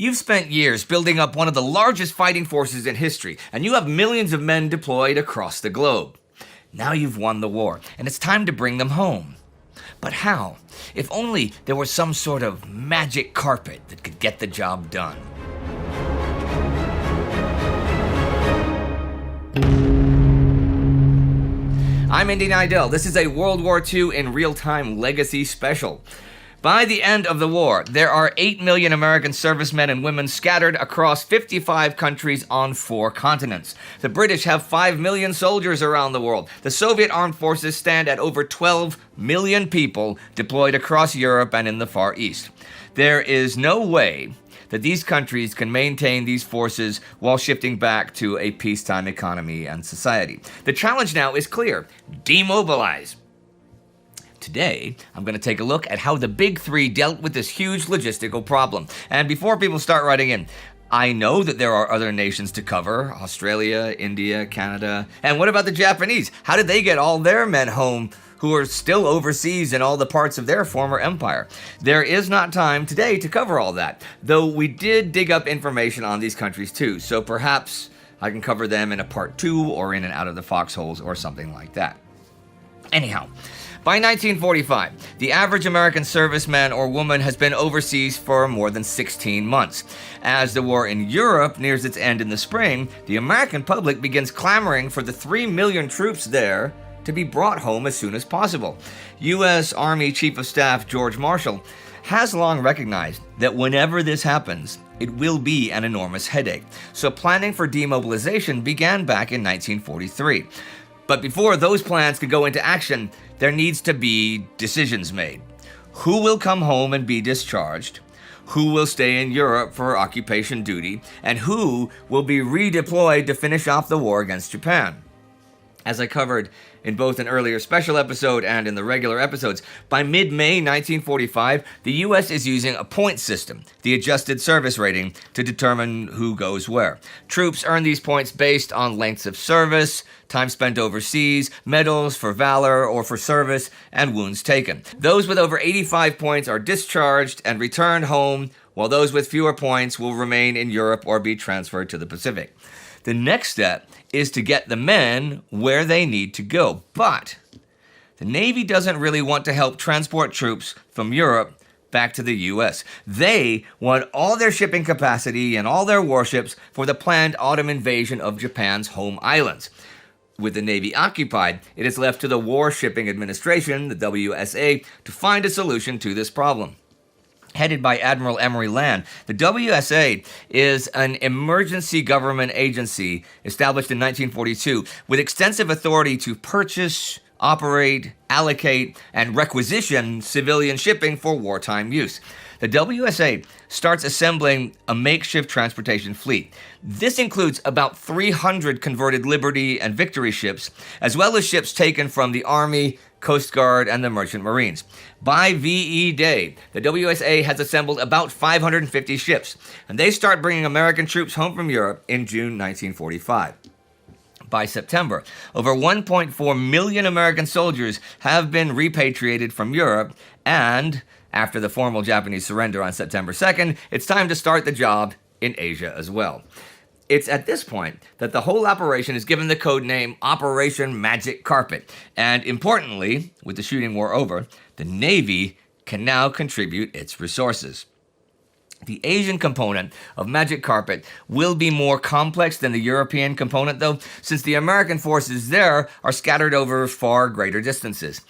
You've spent years building up one of the largest fighting forces in history, and you have millions of men deployed across the globe. Now you've won the war, and it's time to bring them home. But how? If only there was some sort of magic carpet that could get the job done. I'm Indy Nidell. This is a World War II in real-time legacy special. By the end of the war, there are 8 million American servicemen and women scattered across 55 countries on 4 continents. The British have 5 million soldiers around the world. The Soviet armed forces stand at over 12 million people deployed across Europe and in the Far East. There is no way that these countries can maintain these forces while shifting back to a peacetime economy and society. The challenge now is clear: demobilize. Today, I'm going to take a look at how the Big Three dealt with this huge logistical problem. And before people start writing in, I know that there are other nations to cover: Australia, India, Canada. And what about the Japanese? How did they get all their men home who are still overseas in all the parts of their former empire? There is not time today to cover all that, though we did dig up information on these countries too, so perhaps I can cover them in a part 2 or in and out of the foxholes or something like that. Anyhow, by 1945, the average American serviceman or woman has been overseas for more than 16 months. As the war in Europe nears its end in the spring, the American public begins clamoring for the 3 million troops there to be brought home as soon as possible. U.S. Army Chief of Staff George Marshall has long recognized that whenever this happens, it will be an enormous headache. So planning for demobilization began back in 1943. But before those plans could go into action, there needs to be decisions made. Who will come home and be discharged? Who will stay in Europe for occupation duty? And who will be redeployed to finish off the war against Japan? As I covered in both an earlier special episode and in the regular episodes, by mid-May 1945, the U.S. is using a point system, the adjusted service rating, to determine who goes where. Troops earn these points based on lengths of service, time spent overseas, medals for valor or for service, and wounds taken. Those with over 85 points are discharged and returned home, while those with fewer points will remain in Europe or be transferred to the Pacific. The next step is to get the men where they need to go. But the Navy doesn't really want to help transport troops from Europe back to the U.S. They want all their shipping capacity and all their warships for the planned autumn invasion of Japan's home islands. With the Navy occupied, it is left to the War Shipping Administration, the WSA, to find a solution to this problem. Headed by Admiral Emory Land, the WSA is an emergency government agency established in 1942 with extensive authority to purchase, operate, allocate, and requisition civilian shipping for wartime use. The WSA starts assembling a makeshift transportation fleet. This includes about 300 converted Liberty and Victory ships, as well as ships taken from the Army, Coast Guard, and the Merchant Marines. By VE Day, the WSA has assembled about 550 ships, and they start bringing American troops home from Europe in June 1945. By September, over 1.4 million American soldiers have been repatriated from Europe, and after the formal Japanese surrender on September 2nd, it's time to start the job in Asia as well. It's at this point that the whole operation is given the code name Operation Magic Carpet. And importantly, with the shooting war over, the Navy can now contribute its resources. The Asian component of Magic Carpet will be more complex than the European component, though, since the American forces there are scattered over far greater distances.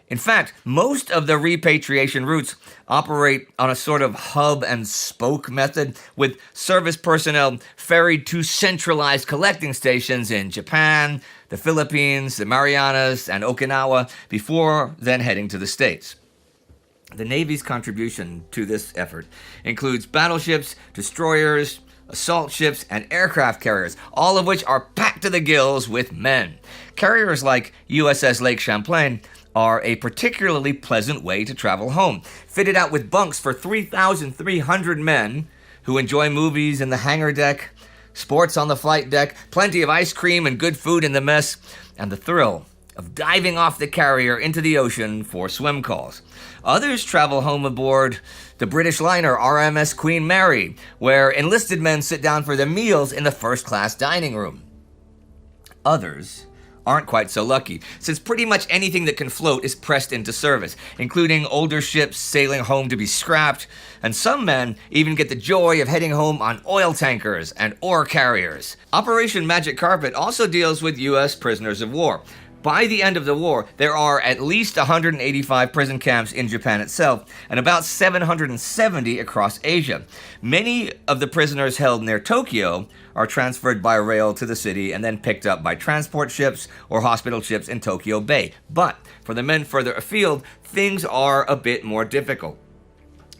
In fact, most of the repatriation routes operate on a sort of hub and spoke method, with service personnel ferried to centralized collecting stations in Japan, the Philippines, the Marianas, and Okinawa before then heading to the States. The Navy's contribution to this effort includes battleships, destroyers, assault ships, and aircraft carriers, all of which are packed to the gills with men. Carriers like USS Lake Champlain are a particularly pleasant way to travel home, fitted out with bunks for 3,300 men who enjoy movies in the hangar deck, sports on the flight deck, plenty of ice cream and good food in the mess, and the thrill of diving off the carrier into the ocean for swim calls. Others travel home aboard the British liner RMS Queen Mary, where enlisted men sit down for their meals in the first-class dining room. Others aren't quite so lucky, since pretty much anything that can float is pressed into service, including older ships sailing home to be scrapped, and some men even get the joy of heading home on oil tankers and ore carriers. Operation Magic Carpet also deals with U.S. prisoners of war. By the end of the war, there are at least 185 prison camps in Japan itself, and about 770 across Asia. Many of the prisoners held near Tokyo are transferred by rail to the city and then picked up by transport ships or hospital ships in Tokyo Bay. But for the men further afield, things are a bit more difficult.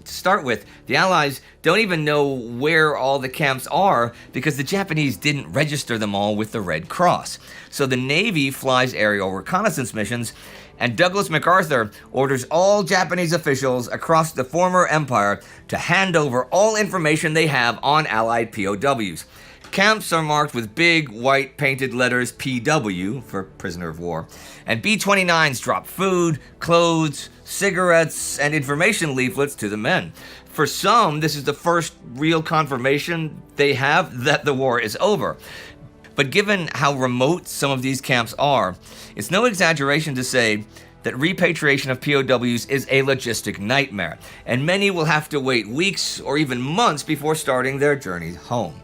To start with, the Allies don't even know where all the camps are because the Japanese didn't register them all with the Red Cross. So the Navy flies aerial reconnaissance missions, and Douglas MacArthur orders all Japanese officials across the former empire to hand over all information they have on Allied POWs. Camps are marked with big white painted letters PW for prisoner of war, and B-29s drop food, clothes, cigarettes, and information leaflets to the men. For some, this is the first real confirmation they have that the war is over. But given how remote some of these camps are, it's no exaggeration to say that repatriation of POWs is a logistic nightmare, and many will have to wait weeks or even months before starting their journeys home.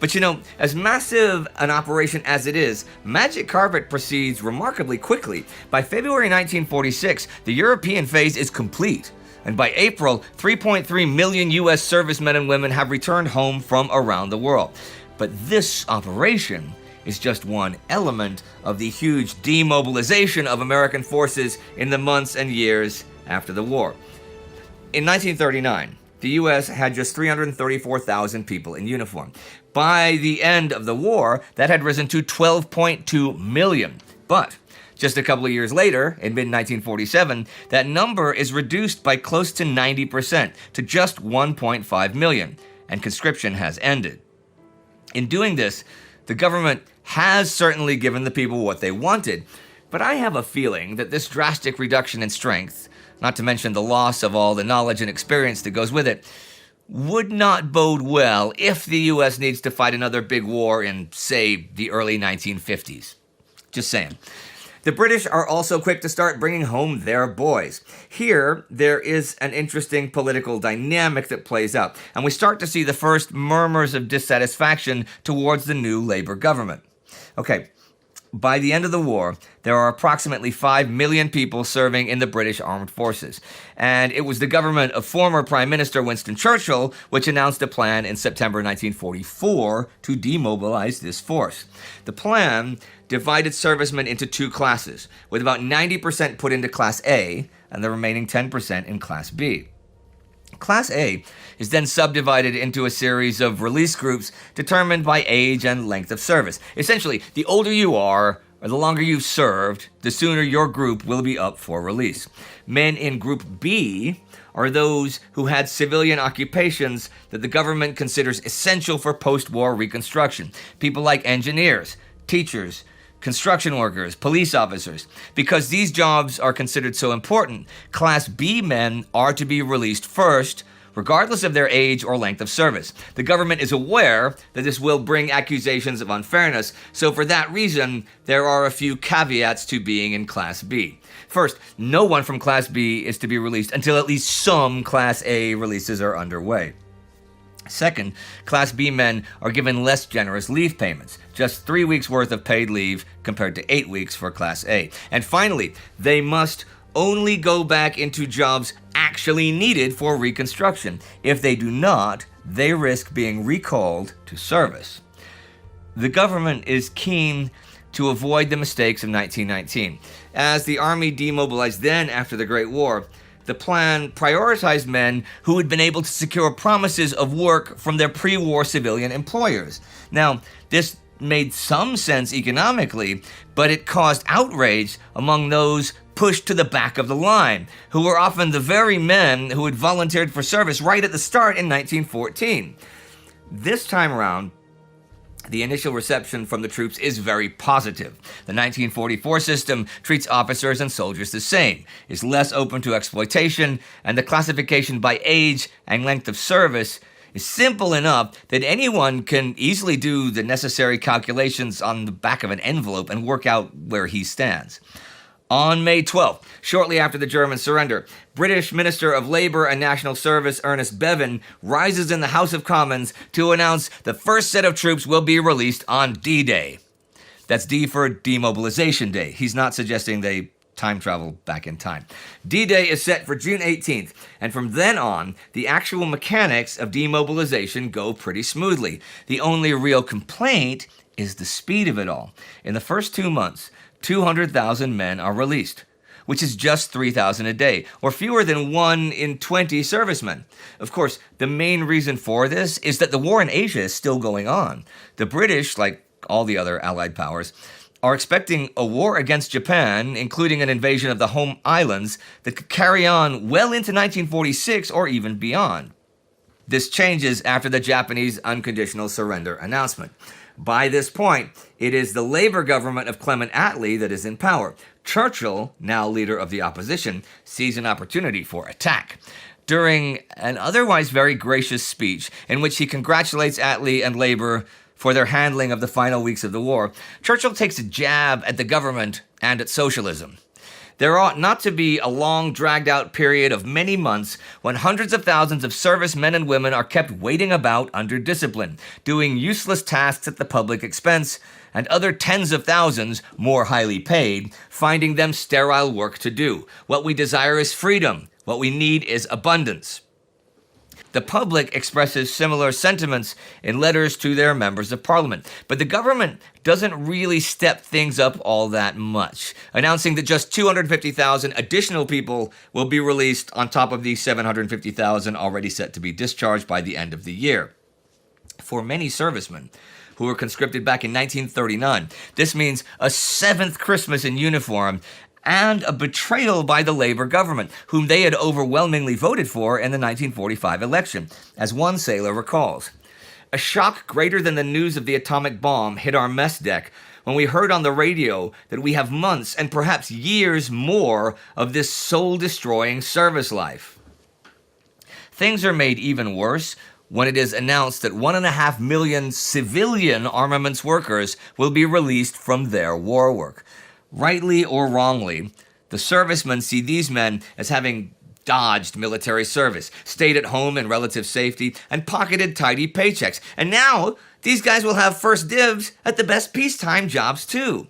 But you know, as massive an operation as it is, Magic Carpet proceeds remarkably quickly. By February 1946, the European phase is complete. And by April, 3.3 million U.S. servicemen and women have returned home from around the world. But this operation is just one element of the huge demobilization of American forces in the months and years after the war. In 1939, the U.S. had just 334,000 people in uniform. By the end of the war, that had risen to 12.2 million. But just a couple of years later, in mid-1947, that number is reduced by close to 90% to just 1.5 million, and conscription has ended. In doing this, the government has certainly given the people what they wanted, but I have a feeling that this drastic reduction in strength, not to mention the loss of all the knowledge and experience that goes with it, would not bode well if the U.S. needs to fight another big war in, say, the early 1950s. Just saying. The British are also quick to start bringing home their boys. Here, there is an interesting political dynamic that plays out, and we start to see the first murmurs of dissatisfaction towards the new Labour government. Okay, by the end of the war, there are approximately 5 million people serving in the British Armed Forces, and it was the government of former Prime Minister Winston Churchill which announced a plan in September 1944 to demobilize this force. The plan divided servicemen into two classes, with about 90% put into Class A and the remaining 10% in Class B. Class A is then subdivided into a series of release groups determined by age and length of service. Essentially, the older you are, or the longer you've served, the sooner your group will be up for release. Men in Group B are those who had civilian occupations that the government considers essential for post-war reconstruction. People like engineers, teachers, construction workers, police officers. Because these jobs are considered so important, Class B men are to be released first, regardless of their age or length of service. The government is aware that this will bring accusations of unfairness, so for that reason, there are a few caveats to being in Class B. First, no one from Class B is to be released until at least some Class A releases are underway. Second, Class B men are given less generous leave payments, just 3 weeks worth of paid leave compared to 8 weeks for Class A. And finally, they must only go back into jobs actually needed for reconstruction. If they do not, they risk being recalled to service. The government is keen to avoid the mistakes of 1919. As the Army demobilized then after the Great War, the plan prioritized men who had been able to secure promises of work from their pre-war civilian employers. Now, this made some sense economically, but it caused outrage among those pushed to the back of the line, who were often the very men who had volunteered for service right at the start in 1914. This time around, The initial reception from the troops is very positive. The 1944 system treats officers and soldiers the same, is less open to exploitation, and the classification by age and length of service is simple enough that anyone can easily do the necessary calculations on the back of an envelope and work out where he stands. On May 12th, shortly after the German surrender, British Minister of Labour and National Service Ernest Bevin rises in the House of Commons to announce the first set of troops will be released on D-Day. That's D for Demobilization Day. He's not suggesting they time travel back in time. D-Day is set for June 18th, and from then on, the actual mechanics of demobilization go pretty smoothly. The only real complaint is the speed of it all. In the first 2 months, 200,000 men are released, which is just 3,000 a day, or fewer than 1 in 20 servicemen. Of course, the main reason for this is that the war in Asia is still going on. The British, like all the other Allied powers, are expecting a war against Japan, including an invasion of the home islands, that could carry on well into 1946 or even beyond. This changes after the Japanese unconditional surrender announcement. By this point, it is the Labour government of Clement Attlee that is in power. Churchill, now leader of the opposition, sees an opportunity for attack. During an otherwise very gracious speech, in which he congratulates Attlee and Labour for their handling of the final weeks of the war, Churchill takes a jab at the government and at socialism. There ought not to be a long, dragged-out period of many months when hundreds of thousands of servicemen and women are kept waiting about under discipline, doing useless tasks at the public expense, and other tens of thousands, more highly paid, finding them sterile work to do. What we desire is freedom. What we need is abundance. The public expresses similar sentiments in letters to their members of parliament, but the government doesn't really step things up all that much, announcing that just 250,000 additional people will be released on top of the 750,000 already set to be discharged by the end of the year. For many servicemen who were conscripted back in 1939, this means a seventh Christmas in uniform and a betrayal by the Labour government, whom they had overwhelmingly voted for in the 1945 election, as one sailor recalls. A shock greater than the news of the atomic bomb hit our mess deck when we heard on the radio that we have months and perhaps years more of this soul-destroying service life. Things are made even worse when it is announced that 1.5 million civilian armaments workers will be released from their war work. Rightly or wrongly, the servicemen see these men as having dodged military service, stayed at home in relative safety, and pocketed tidy paychecks. And now, these guys will have first dibs at the best peacetime jobs too.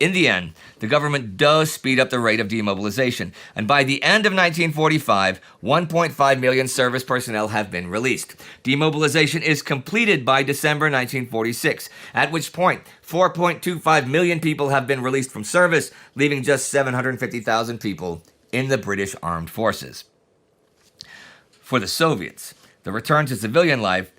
In the end, the government does speed up the rate of demobilization, and by the end of 1945, 1.5 million service personnel have been released. Demobilization is completed by December 1946, at which point 4.25 million people have been released from service, leaving just 750,000 people in the British Armed Forces. For the Soviets, the return to civilian life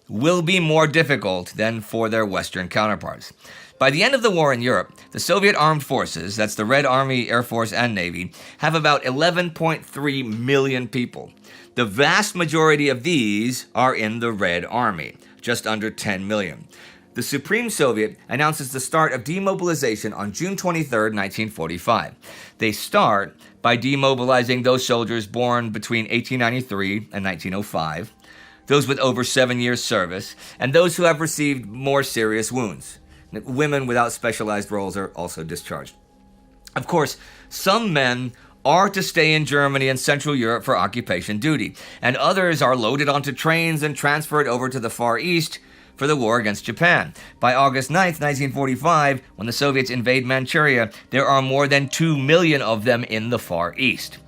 will be more difficult than for their Western counterparts. By the end of the war in Europe, the Soviet armed forces, that's the Red Army, Air Force, and Navy, have about 11.3 million people. The vast majority of these are in the Red Army, just under 10 million. The Supreme Soviet announces the start of demobilization on June 23, 1945. They start by demobilizing those soldiers born between 1893 and 1905, those with over 7 years service, and those who have received more serious wounds. Women without specialized roles are also discharged. Of course, some men are to stay in Germany and Central Europe for occupation duty, and others are loaded onto trains and transferred over to the Far East for the war against Japan. By August 9, 1945, when the Soviets invade Manchuria, there are more than 2 million of them in the Far East.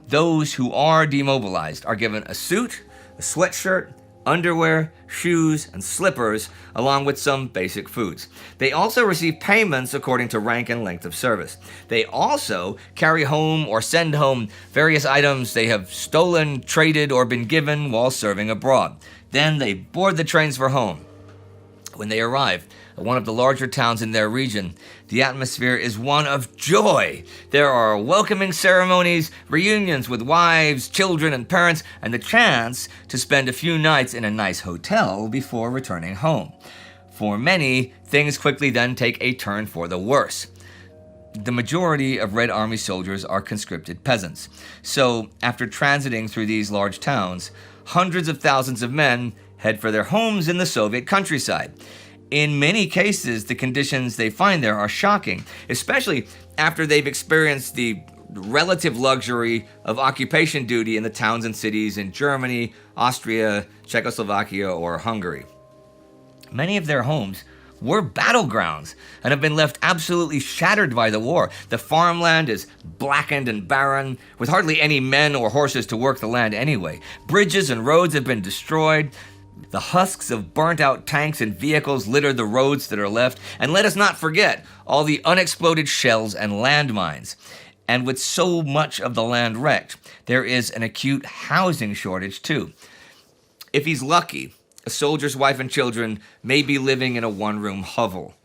Those who are demobilized are given a suit, a sweatshirt, underwear, shoes, and slippers, along with some basic foods. They also receive payments according to rank and length of service. They also carry home or send home various items they have stolen, traded, or been given while serving abroad. Then they board the trains for home. When they arrive at one of the larger towns in their region, the atmosphere is one of joy. There are welcoming ceremonies, reunions with wives, children, and parents, and the chance to spend a few nights in a nice hotel before returning home. For many, things quickly then take a turn for the worse. The majority of Red Army soldiers are conscripted peasants. So, after transiting through these large towns, hundreds of thousands of men head for their homes in the Soviet countryside. In many cases, the conditions they find there are shocking, especially after they've experienced the relative luxury of occupation duty in the towns and cities in Germany, Austria, Czechoslovakia, or Hungary. Many of their homes were battlegrounds and have been left absolutely shattered by the war. The farmland is blackened and barren, with hardly any men or horses to work the land anyway. Bridges and roads have been destroyed. The husks of burnt-out tanks and vehicles litter the roads that are left. And let us not forget all the unexploded shells and landmines. And with so much of the land wrecked, there is an acute housing shortage too. If he's lucky, a soldier's wife and children may be living in a one-room hovel.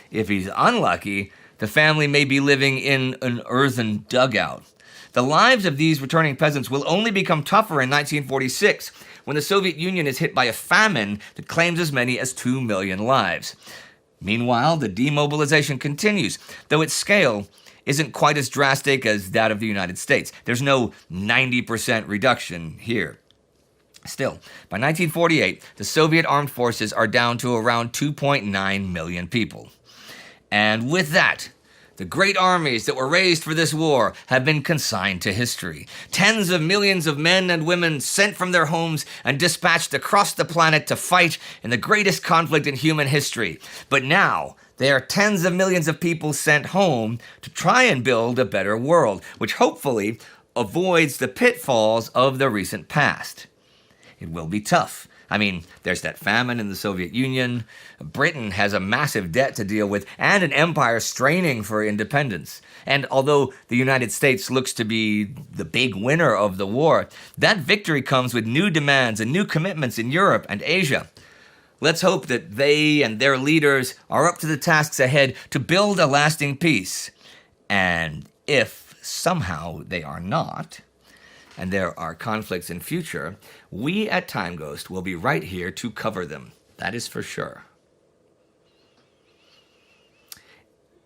If he's unlucky, the family may be living in an earthen dugout. The lives of these returning peasants will only become tougher in 1946, when the Soviet Union is hit by a famine that claims as many as 2 million lives. Meanwhile, the demobilization continues, though its scale isn't quite as drastic as that of the United States. There's no 90% reduction here. Still, by 1948, the Soviet armed forces are down to around 2.9 million people. And with that, the great armies that were raised for this war have been consigned to history. Tens of millions of men and women sent from their homes and dispatched across the planet to fight in the greatest conflict in human history. But now, there are tens of millions of people sent home to try and build a better world, which hopefully avoids the pitfalls of the recent past. It will be tough. I mean, there's that famine in the Soviet Union. Britain has a massive debt to deal with and an empire straining for independence. And although the United States looks to be the big winner of the war, that victory comes with new demands and new commitments in Europe and Asia. Let's hope that they and their leaders are up to the tasks ahead to build a lasting peace. And if somehow they are not, and there are conflicts in future, we at Time Ghost will be right here to cover them. That is for sure.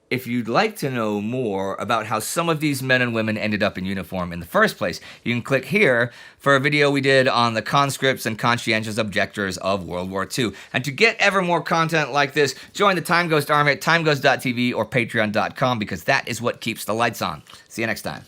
If you'd like to know more about how some of these men and women ended up in uniform in the first place, you can click here for a video we did on the conscripts and conscientious objectors of World War II. And to get ever more content like this, join the Time Ghost Army at timeghost.tv or patreon.com, because that is what keeps the lights on. See you next time.